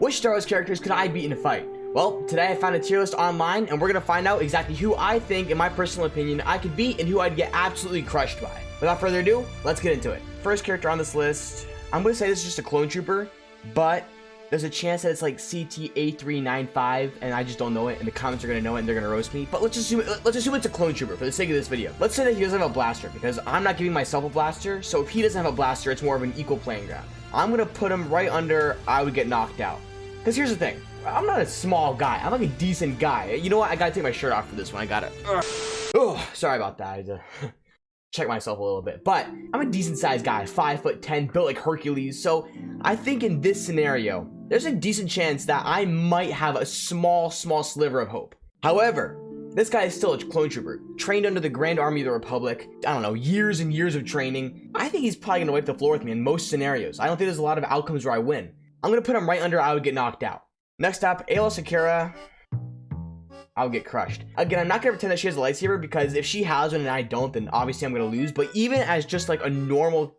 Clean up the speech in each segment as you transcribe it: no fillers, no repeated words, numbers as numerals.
Which Star Wars characters could I beat in a fight? Well, today I found a tier list online, and we're gonna find out exactly who I think, in my personal opinion, I could beat and who I'd get absolutely crushed by. Without further ado, let's get into it. First character on this list, I'm gonna say this is just a clone trooper, but there's a chance that it's like CT8395, and I just don't know it, and the comments are gonna know it, and they're gonna roast me. But let's assume it's a clone trooper for the sake of this video. Let's say that he doesn't have a blaster, because I'm not giving myself a blaster, so if he doesn't have a blaster, it's more of an equal playing ground. I'm gonna put him right under I would get knocked out. Because here's the thing, I'm not a small guy, I'm like a decent guy. You know what, I gotta take my shirt off for this one, I gotta. Oh, sorry about that, I had to check myself a little bit. But I'm a decent sized guy, 5'10", built like Hercules, so I think in this scenario, there's a decent chance that I might have a small sliver of hope. However, this guy is still a clone trooper, trained under the Grand Army of the Republic, I don't know, years and years of training. I think he's probably gonna wipe the floor with me in most scenarios. I don't think there's a lot of outcomes where I win. I'm gonna put him right under I would get knocked out. Next up, Aayla Secura, I would get crushed. Again, I'm not gonna pretend that she has a lightsaber, because if she has one and I don't, then obviously I'm gonna lose. But even as just like a normal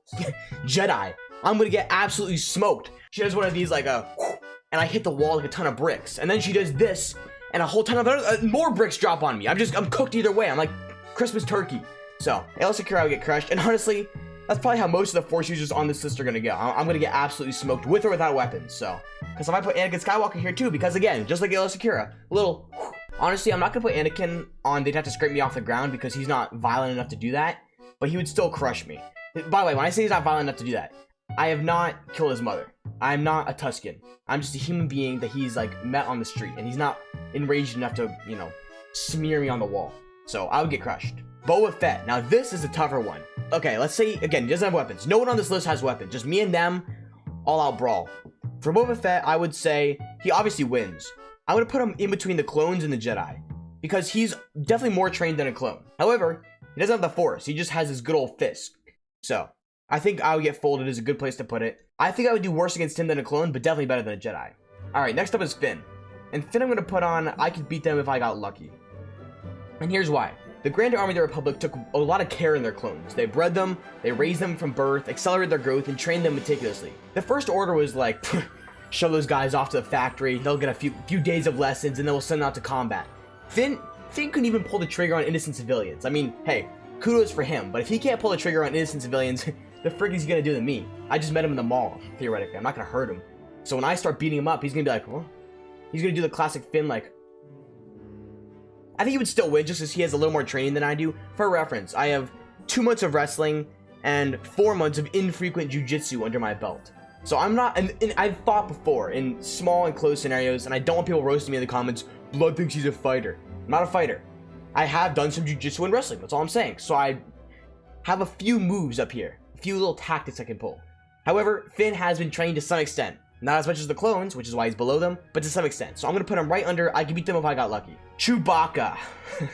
Jedi, I'm gonna get absolutely smoked. She does one of these like and I hit the wall like a ton of bricks, and then she does this and a whole ton of more bricks drop on me. I'm cooked either way. I'm like Christmas turkey. So Aayla Secura, I would get crushed, and honestly, that's probably how most of the Force users on this list are gonna go. I'm gonna get absolutely smoked with or without weapons. So, because if I put Anakin Skywalker here too, because again, just like Aayla Secura, a little. Honestly, I'm not gonna put Anakin on. They'd have to scrape me off the ground because he's not violent enough to do that. But he would still crush me. By the way, when I say he's not violent enough to do that, I have not killed his mother. I'm not a Tusken. I'm just a human being that he's like met on the street, and he's not enraged enough to, you know, smear me on the wall. So I would get crushed. Boba Fett. Now this is a tougher one. Okay, let's say again, he doesn't have weapons. No one on this list has weapons. Just me and them, all out brawl. For Boba Fett, I would say he obviously wins. I'm gonna put him in between the clones and the Jedi, because he's definitely more trained than a clone. However, he doesn't have the Force. He just has his good old fist. So I think I would get folded is a good place to put it. I think I would do worse against him than a clone, but definitely better than a Jedi. All right, next up is Finn. And Finn I'm gonna put on I could beat them if I got lucky. And here's why. The Grand Army of the Republic took a lot of care in their clones. They bred them, they raised them from birth, accelerated their growth, and trained them meticulously. The First Order was like, shove those guys off to the factory, they'll get a few days of lessons, and then we'll send them out to combat. Finn couldn't even pull the trigger on innocent civilians. I mean, hey, kudos for him, but if he can't pull the trigger on innocent civilians, the frick is he gonna do to me? I just met him in the mall, theoretically. I'm not gonna hurt him. So when I start beating him up, he's gonna be like, well, he's gonna do the classic Finn, like, I think he would still win just because he has a little more training than I do. For reference, I have 2 months of wrestling and 4 months of infrequent jiu-jitsu under my belt. So I'm not, and I've fought before in small and close scenarios, and I don't want people roasting me in the comments, Blood thinks he's a fighter. I'm not a fighter. I have done some jiu-jitsu and wrestling, that's all I'm saying. So I have a few moves up here, a few little tactics I can pull. However, Finn has been trained to some extent. Not as much as the clones, which is why he's below them, but to some extent. So I'm gonna put him right under I could beat them if I got lucky. Chewbacca. I'm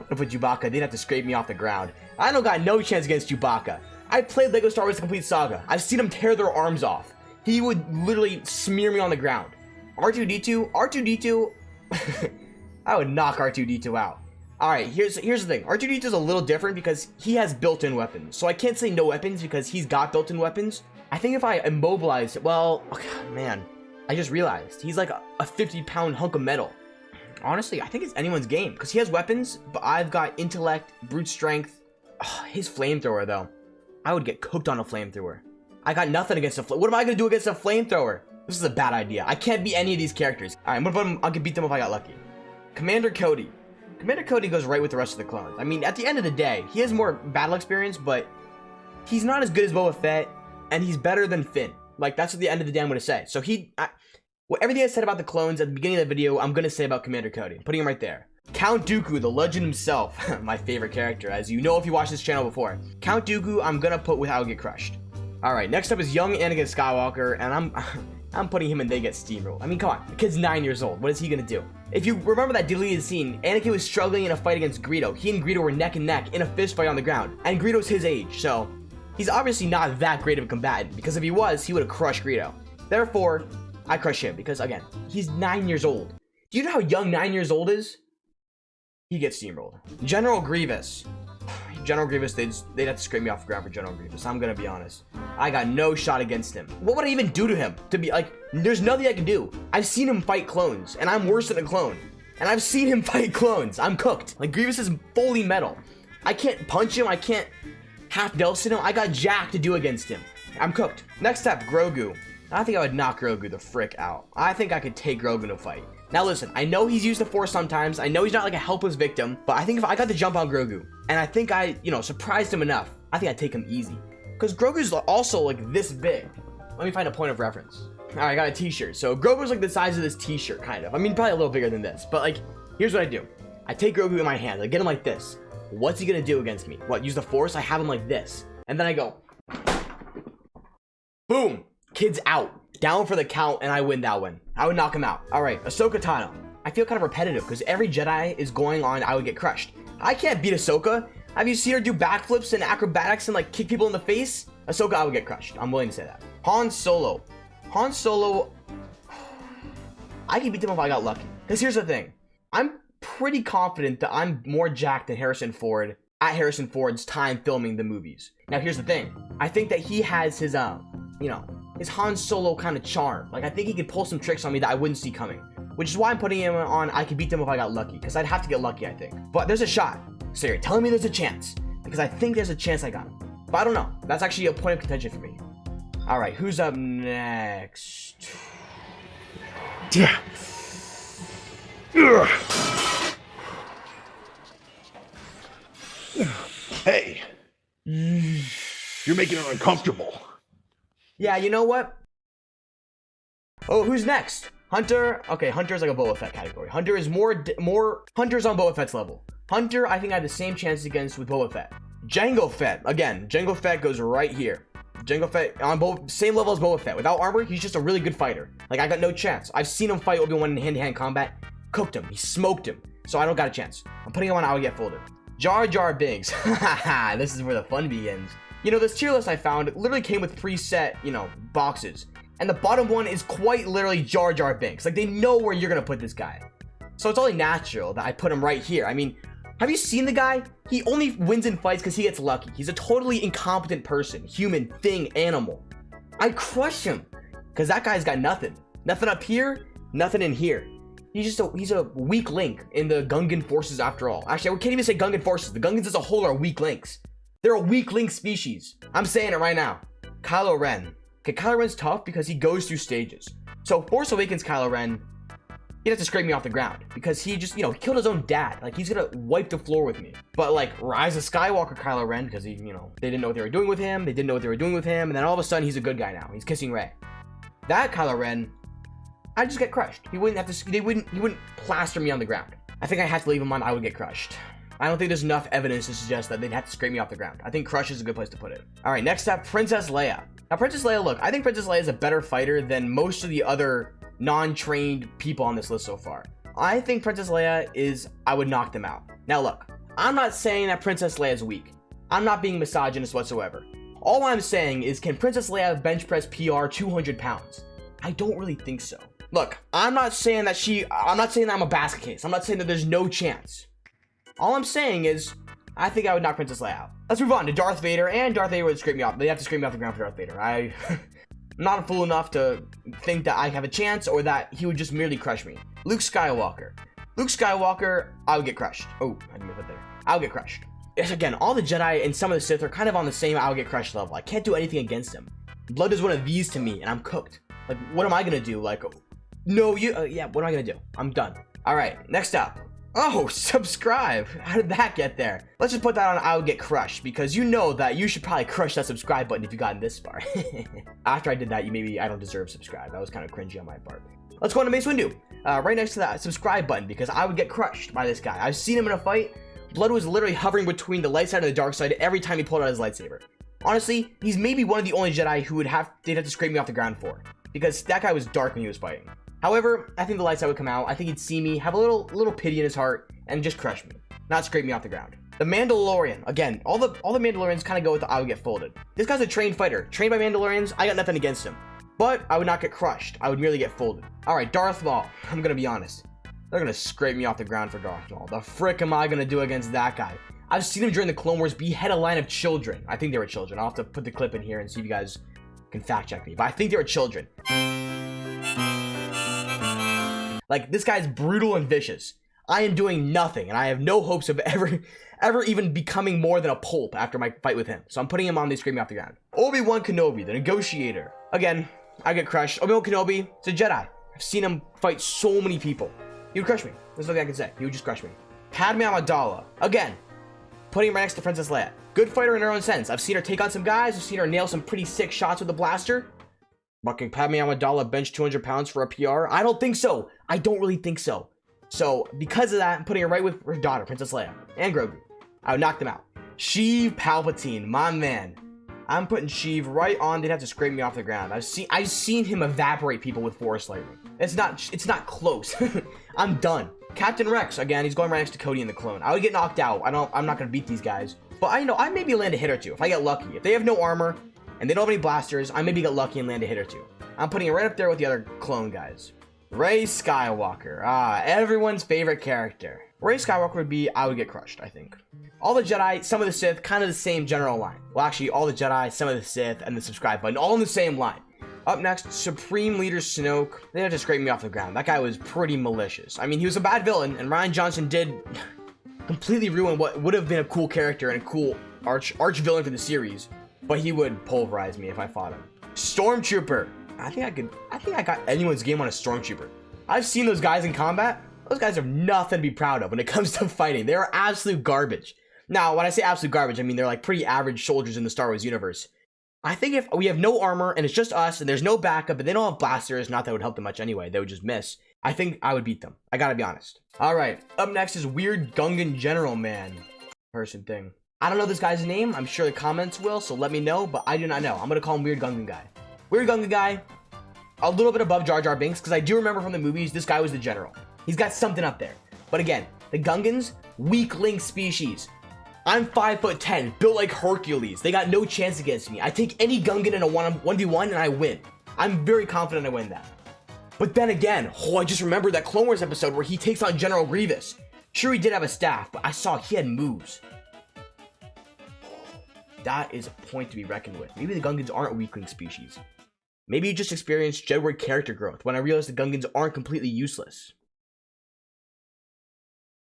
gonna put Chewbacca, they'd have to scrape me off the ground. I don't got no chance against Chewbacca. I played LEGO Star Wars The Complete Saga. I've seen him tear their arms off. He would literally smear me on the ground. R2-D2, I would knock R2-D2 out. Alright, here's the thing. R2-D2 is a little different because he has built-in weapons. So I can't say no weapons because he's got built-in weapons. I think if I immobilize, well, oh, man, I just realized he's like a 50-pound hunk of metal. Honestly, I think it's anyone's game because he has weapons, but I've got intellect, brute strength. Oh, his flamethrower, though. I would get cooked on a flamethrower. I got nothing against a flamethrower. What am I going to do against a flamethrower? This is a bad idea. I can't beat any of these characters. All right, I'm going to put him, I could beat them if I got lucky. Commander Cody. Commander Cody goes right with the rest of the clones. I mean, at the end of the day, he has more battle experience, but he's not as good as Boba Fett. And he's better than Finn. Like, that's at the end of the day I'm going to say. So everything I said about the clones at the beginning of the video, I'm going to say about Commander Cody. I'm putting him right there. Count Dooku, the legend himself. My favorite character, as you know if you watched this channel before. Count Dooku, I'm going to put with I would get crushed. Alright, next up is young Anakin Skywalker, and I'm putting him in they get steamrolled. I mean, come on. The kid's 9 years old. What is he going to do? If you remember that deleted scene, Anakin was struggling in a fight against Greedo. He and Greedo were neck and neck in a fist fight on the ground. And Greedo's his age, so he's obviously not that great of a combatant, because if he was, he would have crushed Greedo. Therefore, I crush him, because again, he's 9 years old. Do you know how young 9 years old is? He gets steamrolled. General Grievous. General Grievous, they'd have to scrape me off the ground for General Grievous. I'm gonna be honest. I got no shot against him. What would I even do to him? To be like, there's nothing I can do. I've seen him fight clones, and I'm worse than a clone. And I've seen him fight clones. I'm cooked. Like, Grievous is fully metal. I can't punch him. I can't half Nelson him. I got jack to do against him. I'm cooked. Next up, Grogu. I think I would knock Grogu the frick out. I think I could take Grogu in a fight. Now listen, I know he's used the Force sometimes. I know he's not like a helpless victim, but I think if I got the jump on Grogu, and I think I, surprised him enough, I think I'd take him easy. Because Grogu's also like this big. Let me find a point of reference. All right, I got a t-shirt. So Grogu's like the size of this t-shirt, kind of. I mean, probably a little bigger than this, but like, here's what I do. I take Grogu in my hand, I get him like this. What's he gonna do against me? What, use the Force? I have him like this. And then I go, boom, kid's out. Down for the count, and I win that one. I would knock him out. All right, Ahsoka Tano. I feel kind of repetitive because every Jedi is going on, I would get crushed. I can't beat Ahsoka. Have you seen her do backflips and acrobatics and like kick people in the face? Ahsoka, I would get crushed. I'm willing to say that. Han Solo. Han Solo, I can beat him if I got lucky. Because here's the thing. I'm pretty confident that I'm more jacked than Harrison Ford at Harrison Ford's time filming the movies. Now, here's the thing. I think that he has his, his Han Solo kind of charm. Like, I think he could pull some tricks on me that I wouldn't see coming. Which is why I'm putting him on I could beat them if I got lucky. Because I'd have to get lucky, I think. But there's a shot. So you're telling me there's a chance. Because I think there's a chance I got him. But I don't know. That's actually a point of contention for me. Alright, who's up next? Hey. You're making it uncomfortable. Yeah, you know what? Oh, who's next? Hunter. Okay, Hunter's like a Boba Fett category. Hunter is more Hunter's on Boba Fett's level. Hunter, I think I have the same chances against with Boba Fett. Jango Fett. Again, Jango Fett goes right here. Jango Fett on both same level as Boba Fett. Without armor, he's just a really good fighter. Like, I got no chance. I've seen him fight Obi-Wan in hand-to-hand combat. Cooked him. He smoked him. So I don't got a chance. I'm putting him on I would get folded. Jar Jar Binks. This is where the fun begins. You know, this tier list I found literally came with preset, boxes. And the bottom one is quite literally Jar Jar Binks. Like, they know where you're gonna put this guy. So it's only natural that I put him right here. I mean, have you seen the guy? He only wins in fights because he gets lucky. He's a totally incompetent person, human, thing, animal. I crush him because that guy's got nothing. Nothing up here, nothing in here. He's a weak link in the Gungan forces after all. Actually, I can't even say Gungan forces. The Gungans as a whole are weak links. They're a weak link species. I'm saying it right now. Kylo Ren. Okay, Kylo Ren's tough because he goes through stages. So Force Awakens Kylo Ren, he'd have to scrape me off the ground because he just, he killed his own dad. Like, he's gonna wipe the floor with me. But like Rise of Skywalker Kylo Ren, because he, they didn't know what they were doing with him. They didn't know what they were doing with him. And then all of a sudden, he's a good guy now. He's kissing Rey. That Kylo Ren, I'd just get crushed. He wouldn't have to, he wouldn't plaster me on the ground. I think I have to leave him on I would get crushed. I don't think there's enough evidence to suggest that they'd have to scrape me off the ground. I think crush is a good place to put it. All right, next up, Princess Leia. Now, Princess Leia, look, I think Princess Leia is a better fighter than most of the other non-trained people on this list so far. I think Princess Leia I would knock them out. Now, look, I'm not saying that Princess Leia is weak. I'm not being misogynist whatsoever. All I'm saying is, can Princess Leia bench press PR 200 pounds? I don't really think so. Look, I'm not saying that I'm a basket case. I'm not saying that there's no chance. All I'm saying is, I think I would knock Princess Leia out. Let's move on to Darth Vader, and Darth Vader would scrape me off. They have to scrape me off the ground for Darth Vader. I'm not a fool enough to think that I have a chance or that he would just merely crush me. Luke Skywalker. Luke Skywalker, I would get crushed. Oh, I didn't put there. I would get crushed. Yes, again, all the Jedi and some of the Sith are kind of on the same I would get crushed level. I can't do anything against him. Blood is one of these to me, and I'm cooked. Like, what am I gonna do? Like, no, yeah, what am I gonna do? I'm done. All right, next up. Oh, subscribe. How did that get there? Let's just put that on I would get crushed, because you know that you should probably crush that subscribe button if you gotten this far. After I did that, I don't deserve subscribe. That was kind of cringy on my part. Let's go on to Mace Windu. Right next to that subscribe button, because I would get crushed by this guy. I've seen him in a fight. Blood was literally hovering between the light side and the dark side every time he pulled out his lightsaber. Honestly, he's maybe one of the only Jedi who they'd have to scrape me off the ground for, because that guy was dark when he was fighting. However, I think the light side would come out. I think he'd see me, have a little pity in his heart, and just crush me, not scrape me off the ground. The Mandalorian. Again, all the Mandalorians kind of go with the I would get folded. This guy's a trained fighter, trained by Mandalorians. I got nothing against him, but I would not get crushed. I would merely get folded. All right, Darth Maul. I'm gonna be honest. They're gonna scrape me off the ground for Darth Maul. The frick am I gonna do against that guy? I've seen him during the Clone Wars behead a line of children. I think they were children. I'll have to put the clip in here and see if you guys can fact check me. But I think they were children. Like, this guy's brutal and vicious. I am doing nothing, and I have no hopes of ever even becoming more than a pulp after my fight with him. So I'm putting him on the screaming off the ground. Obi-Wan Kenobi, the negotiator. Again, I get crushed. Obi-Wan Kenobi is a Jedi. I've seen him fight so many people. He would crush me. There's nothing I can say. He would just crush me. Padme Amidala. Again, putting him right next to Princess Leia. Good fighter in her own sense. I've seen her take on some guys. I've seen her nail some pretty sick shots with a blaster. But can Padme Amidala bench 200 pounds for a PR? I don't think so. I don't really think so. So, because of that, I'm putting her right with her daughter, Princess Leia, and Grogu. I would knock them out. Sheev Palpatine, my man. I'm putting Sheev right on. They'd have to scrape me off the ground. I've seen him evaporate people with Force lightning. It's not close. I'm done. Captain Rex, again, he's going right next to Cody in the clone. I would get knocked out. I'm not gonna beat these guys. But I maybe land a hit or two if I get lucky. If they have no armor and they don't have any blasters, I maybe get lucky and land a hit or two. I'm putting it right up there with the other clone guys. Rey Skywalker. Everyone's favorite character. Rey Skywalker would be, I would get crushed, I think. All the Jedi, some of the Sith, kind of the same general line. Well, actually, all the Jedi, some of the Sith, and the subscribe button, all in the same line. Up next, Supreme Leader Snoke. They had to scrape me off the ground. That guy was pretty malicious. I mean, he was a bad villain, and Rian Johnson did completely ruin what would have been a cool character and a cool arch villain for the series. But he would pulverize me if I fought him. Stormtrooper. I think I got anyone's game on a Stormtrooper. I've seen those guys in combat. Those guys have nothing to be proud of when it comes to fighting. They are absolute garbage. Now, when I say absolute garbage, I mean they're like pretty average soldiers in the Star Wars universe. I think if we have no armor and it's just us and there's no backup and they don't have blasters, not that would help them much anyway, they would just miss. I think I would beat them. I gotta be honest. All right, up next is Weird Gungan General Man person thing. I don't know this guy's name. I'm sure the comments will, so let me know, but I do not know. I'm gonna call him Weird Gungan Guy. Weird Gungan Guy, a little bit above Jar Jar Binks, because I do remember from the movies, this guy was the general. He's got something up there. But again, the Gungans, weakling species. I'm 5'10", built like Hercules. They got no chance against me. I take any Gungan in a 1v1 and I win. I'm very confident I win that. But then again, I just remembered that Clone Wars episode where he takes on General Grievous. Sure, he did have a staff, but I saw he had moves. That is a point to be reckoned with. Maybe the Gungans aren't a weakling species. Maybe you just experienced Jedward character growth when I realized the Gungans aren't completely useless.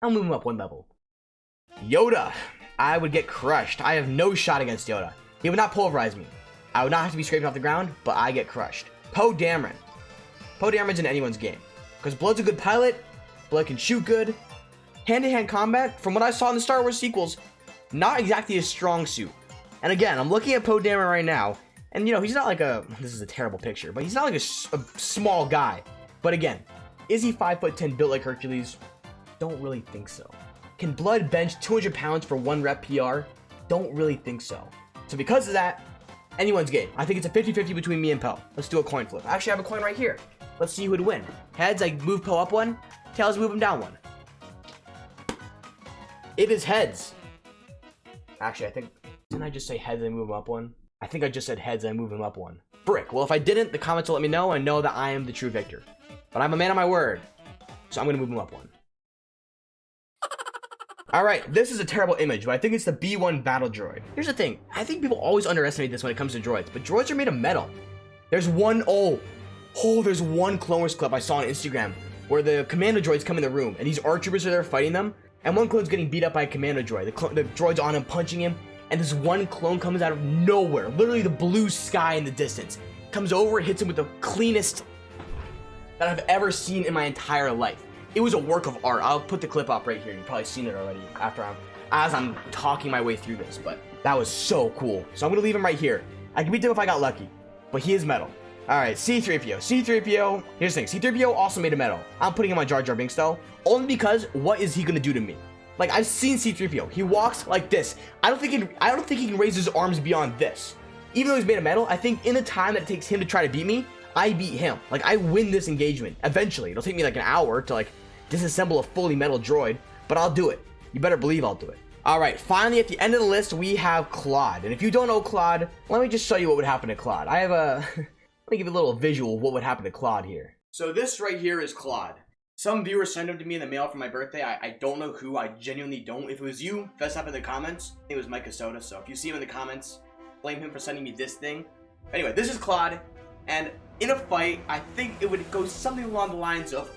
I'll move him up one level. Yoda. I would get crushed. I have no shot against Yoda. He would not pulverize me. I would not have to be scraped off the ground, but I get crushed. Poe Dameron. Poe Dameron's in anyone's game. Because Blood's a good pilot. Blood can shoot good. Hand-to-hand combat, from what I saw in the Star Wars sequels, not exactly a strong suit. And again, I'm looking at Poe Dameron right now, and you know, he's not like this is a terrible picture, but he's not like a small guy. But again, is he 5'10", built like Hercules? Don't really think so. Can Blood bench 200 pounds for 1 rep PR? Don't really think so. So because of that, anyone's game. I think it's a 50-50 between me and Poe. Let's do a coin flip. I actually have a coin right here. Let's see who would win. Heads, I move Poe up 1. Tails, move him down 1. It is heads. Actually, didn't I just say heads and move him up 1? I think I just said heads and I move him up 1. Frick. Well, if I didn't, the comments will let me know and know that I am the true victor. But I'm a man of my word. So I'm going to move him up 1. Alright, this is a terrible image, but I think it's the B1 battle droid. Here's the thing. I think people always underestimate this when it comes to droids, but droids are made of metal. There's one Clone Wars clip I saw on Instagram where the commando droids come in the room and these ARC troopers are there fighting them, and one clone's getting beat up by a commando droid. The droid's on him, punching him, and this one clone comes out of nowhere, literally the blue sky in the distance, comes over and hits him with the cleanest that I've ever seen in my entire life. It was a work of art. I'll put the clip up right here. You've probably seen it already as I'm talking my way through this, but that was so cool. So I'm gonna leave him right here. I can beat him if I got lucky, but he is metal. All right, C-3PO. C-3PO, here's the thing. C-3PO also made of metal. I'm putting him on Jar Jar Binks though, only because what is he gonna do to me? Like, I've seen C-3PO. He walks like this. I don't think he can raise his arms beyond this. Even though he's made of metal, I think in the time that it takes him to try to beat me, I beat him. Like, I win this engagement. Eventually. It'll take me like an hour to like disassemble a fully metal droid, but I'll do it. You better believe I'll do it. All right, finally at the end of the list, we have Claude. And if you don't know Claude, let me just show you what would happen to Claude. Let me give you a little visual of what would happen to Claude here. So this right here is Claude. Some viewers sent them to me in the mail for my birthday. I don't know who. I genuinely don't. If it was you, fess up in the comments. I think it was Micah Soda. So if you see him in the comments, blame him for sending me this thing. Anyway, this is Claude. And in a fight, I think it would go something along the lines of